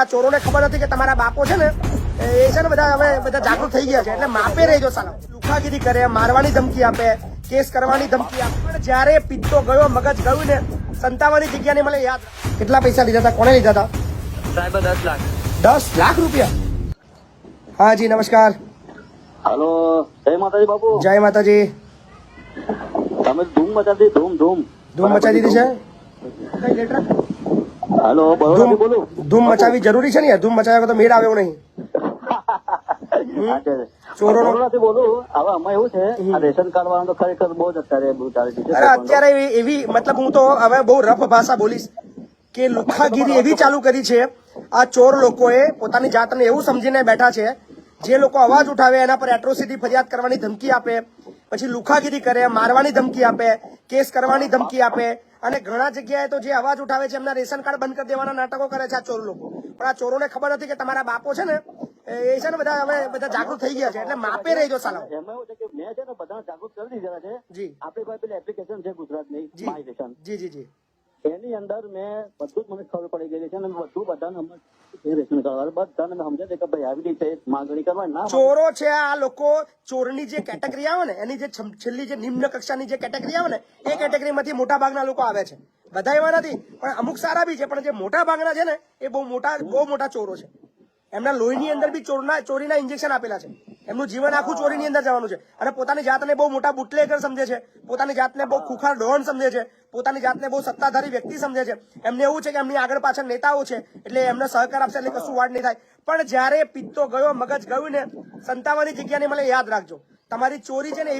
ચોરોને ખબર નથી કે તમારા બાપો છે ને એ છે ને બધા હવે બધા જાગૃત થઈ ગયા છે એટલે માપે રહેજો સાલા. લુખાગીરી કરે, મારવાની ધમકી આપે, કેસ કરવાની ધમકી આપે. પણ જયારે પિત્તો ગયો, મગજ ગયું ને સંતાવાની જગ્યા ને મને યાદ. કેટલા પૈસા લીધા હતા? કોને લીધા હતા? સાહેબ 10 લાખ. 10 લાખ રૂપિયા? હા જી નમસ્કાર. હેલો, જય માતાજી બાપુ. જય માતાજી. તમે ધૂમ મચાવી ધૂમ ધૂમ ધૂમ મચાવી દીધી છે. કઈ લેટર? હેલો, બરોબર બોલું. ધૂમ મચાવી જરૂરી છે ને યાર. ધૂમ મચાવ્યા તો મેળ આવ્યો નહીં. ચોરોનો નથી બોલું. હવે આમાં એવું છે, આ રેશન કાર્ડ વાળા તો ખરેખર બહુ જ અત્યારે બ્રુટાલિટી છે. અરે અત્યારે એવી મતલબ હું તો હવે બહુ રફ ભાષા બોલીશ કે લુખાગીરી એવી ચાલુ કરી છે આ ચોર લોકોએ. પોતાની જાતને એવું સમજીને બેઠા છે, જે લોકો અવાજ ઉઠાવે એના પર એટ્રોસિટી ફરિયાદ કરવાની ધમકી આપે, પછી લુખાગીરી કરે, મારવાની ધમકી આપે, કેસ કરવાની ધમકી આપે. અને ઘણા જગ્યાએ તો જે અવાજ ઉઠાવે છે એમના રેશન કાર્ડ બંધ કરી દેવાના નાટકો કરે છે આ ચોર લોકો. પણ આ ચોરોને ખબર નથી કે તમારા બાપો છે ને એ છે ને બધા હવે બધા જાગૃત થઈ ગયા છે એટલે માપે રહેજો સાલા. એમાં એવું છે કે મેં છે ને બધા જાગૃત કરી દીધેલા છે. જી આપણી પાસે પેલી એપ્લિકેશન છે ગુજરાતની માય રેશન. જી જી જી. એની અંદર મેં બધું જ મને ખબર પડી ગયેલી છે અને બધું બધાને રેશન કાર્ડ બધાને સમજે છે કે ભાઈ આવી રીતે માંગણી કરવાની ના. ચોરો છે આ લોકો. ચોરની જે કેટેગરી આવે ને એની જે છેલ્લી જે નિમ્ન કક્ષાની જે કેટેગરી આવે ને એ કેટેગરીમાંથી મોટા ભાગના લોકો આવે છે. બધા એવા નથી પણ અમુક સારા બી છે, પણ જે મોટા ભાગના છે ને એ બહુ મોટા ચોરો છે. એમના લોહીની અંદર બી ચોરીના ઇન્જેક્શન આપેલા છે. એમનું જીવન આખું ચોરીની અંદર જવાનું છે અને પોતાની જાતને બહુ મોટા બુટલેગર સમજે છે, પોતાની જાતને બહુ ખુખાર ડોન સમજે છે, પોતાની જાતને બહુ સત્તાધારી વ્યક્તિ સમજે છે. એમને એવું છે કે એમની આગળ પાછળ નેતાઓ છે એટલે એમને સહકાર આપશે એટલે કશું વાડ નહીં થાય. પણ જયારે પિત્તો ગયો, મગજ ગયું ને સંતાવાની જગ્યાને મને યાદ રાખજો. તમારી ચોરી છે ને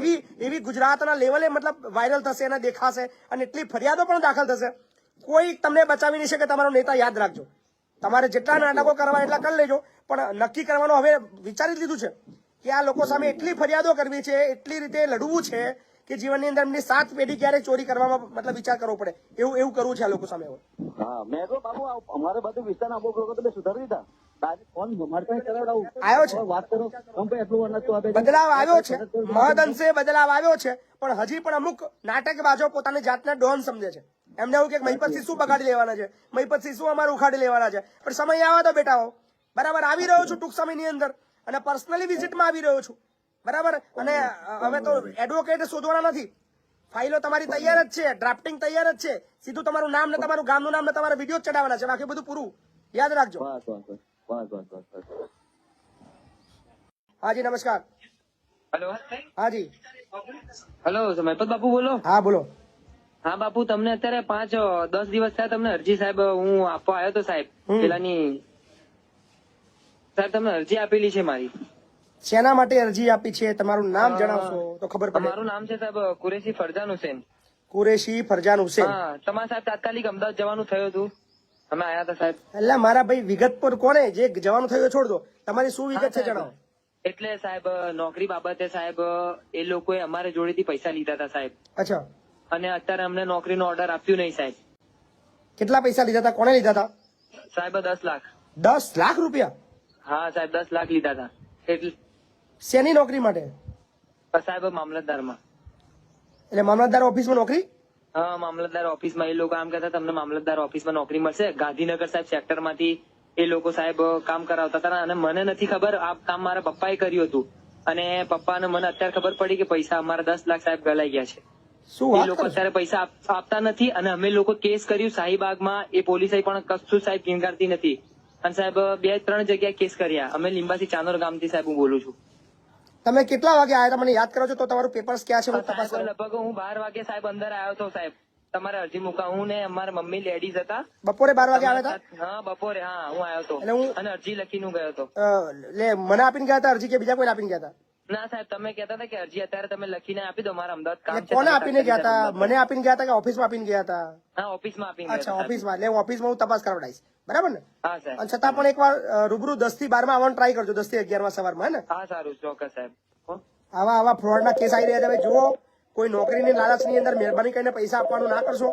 એવી ગુજરાતના લેવલે મતલબ વાયરલ થશે અને દેખાશે અને એટલી ફરિયાદો પણ દાખલ થશે. કોઈ તમને બચાવી નહીં શકે. તમારો નેતા યાદ રાખજો. તમારે જેટલા નાટકો કરવા એટલા કરી લેજો, પણ નક્કી કરવાનું હવે વિચારી લીધું છે કે આ લોકો સામે એટલી ફરિયાદો કરવી છે, એટલી રીતે લડવું છે કે જીવનની અંદર એમની 7 પેઢી ક્યારે ચોરી કરવામાં મતલબ વિચાર કરવો પડે એવું કરવું છે આ લોકો સામે. હા, મેં તો બાબુ અમારે બધું વિસ્તારના અમુક લોકો તો સુધારી દીધા. આવ્યો છે વાત કરો. બદલાવ આવ્યો છે, મહદઅંશે બદલાવ આવ્યો છે, પણ હજી પણ અમુક નાટકબાજો પોતાની જાતને ડોન સમજે છે. એમને એવું કે મહીપતસિંહ શું બગાડી લેવાના છે, મહીપતસિંહ શું અમારું ઉખાડી લેવાના છે. પણ સમય આવે તો બેટાઓ બરાબર આવી રહ્યો છું ટૂંક સમયની અંદર અને પર્સનલી વિઝિટમાં આવી રહ્યો છું બરાબર. અને હવે તો એડવોકેટ શોધવાના નથી. ફાઇલો તમારી તૈયાર જ છે, ડ્રાફ્ટિંગ તૈયાર જ છે. સીધું તમારું નામ ને તમારું ગામનું નામ ને તમારા વિડીયો ચડાવવાના છે. બાકી બધું પૂરું યાદ રાખજો. હાજી નમસ્કાર. હેલો. હાજી. હેલો, મહેપત બાપુ બોલો. હા બોલો. હા બાપુ, તમને અત્યારે 5-10 દિવસ થયા તમને અરજી સાહેબ હું આપવા આવ્યો હતો સાહેબ. પેલાની સાહેબ તમને અરજી આપેલી છે મારી. શેના માટે અરજી આપી છે? તમારું નામ જણાવશો તો ખબર પડે. મારું નામ છે સાહેબ કુરેશી ફરજાન હુસેન. કુરેશી ફરજાન હુસેન. હા, તમારે સાહેબ તાત્કાલિક અમદાવાદ જવાનું થયું હતું. અમે આયા હતા સાહેબ. એટલે મારા ભાઈ વિગત પર કોને જે જવાનું થયું છોડ દો. તમારી શું વિગત છે જણાવો. એટલે સાહેબ નોકરી બાબતે સાહેબ એ લોકોએ અમારે જોડેથી પૈસા લીધા હતા સાહેબ. અચ્છા. અને અત્યારે અમને નોકરીનો ઓર્ડર આપ્યું નહીં સાહેબ. કેટલા પૈસા લીધા હતા? કોને લીધા હતા? સાહેબ 10 લાખ. 10 લાખ રૂપિયા? હા સાહેબ 10 લાખ લીધા હતા. એટલે શેની નોકરી માટે? સાહેબ મામલતદારમાં. એટલે મામલતદાર ઓફિસમાં નોકરી? હા, મામલતદાર ઓફિસમાં. એ લોકો આમ કહેતા તમને મામલતદાર ઓફિસમાં નોકરી મળશે ગાંધીનગર સાહેબ સેક્ટરમાંથી. એ લોકો સાહેબ કામ કરાવતા હતા અને મને નથી ખબર આ કામ મારા પપ્પાએ કર્યું હતું. અને પપ્પાને મને અત્યારે ખબર પડી કે પૈસા અમારા 10 લાખ સાહેબ ગલાઈ ગયા છે. એ લોકો અત્યારે પૈસા આપતા નથી અને અમે લોકો કેસ કર્યું શાહીબાગમાં. એ પોલીસે પણ કશું સાહેબ કિંકારતી નથી. અને સાહેબ 2-3 જગ્યાએ કેસ કર્યા. અમે લીંબાથી ચાનોર ગામથી સાહેબ હું બોલું છું. તમે કેટલા વાગે આવ્યા હતા મને યાદ કરો છો તો તમારું પેપર્સ ક્યાં છે હું તપાસ કરું. લગભગ હું 12 વાગે સાહેબ અંદર આવ્યો હતો સાહેબ. તમારે અરજી મૂકા. હું ને અમારા મમ્મી લેડીઝ હતા. બપોરે 12 વાગે આવ્યા હતા? હા બપોરે. હા, હું આવ્યો હતો અને અરજી લખીને ગયો હતો. એટલે મને આપીને ગયા હતા અરજી કે બીજા કોઈ આપીને ગયા હતા? ના સાહેબ, તમે કહેતા હતા કે અરજી અત્યારે તમે લખીને આપી દો, મારા અમદાવાદ કામ છે. કોને આપીને ગયા હતા? મને આપીને ગયા હતા કે ઓફિસમાં આપીને ગયા હતા? હા, ઓફિસમાં આપીને. અચ્છા, ઓફિસમાં. એટલે હું ઓફિસમાં હું તપાસ કરાવડાવીશ બરાબર ને? હા સાહેબ. અને છતાં પણ એકવાર રૂબરૂ 10 થી 12 માં આવવાનું ટ્રાય કરજો. 10 થી 11 માં સવારમાં. હે ને? હા સારું, ચોક્કસ સાહેબ. આવા ફ્રોડ ના કેસ આવી રહ્યા છે. જુઓ, કોઈ નોકરીની લાલચની અંદર મહેરબાની કરીને પૈસા આપવાનું ના કરશો.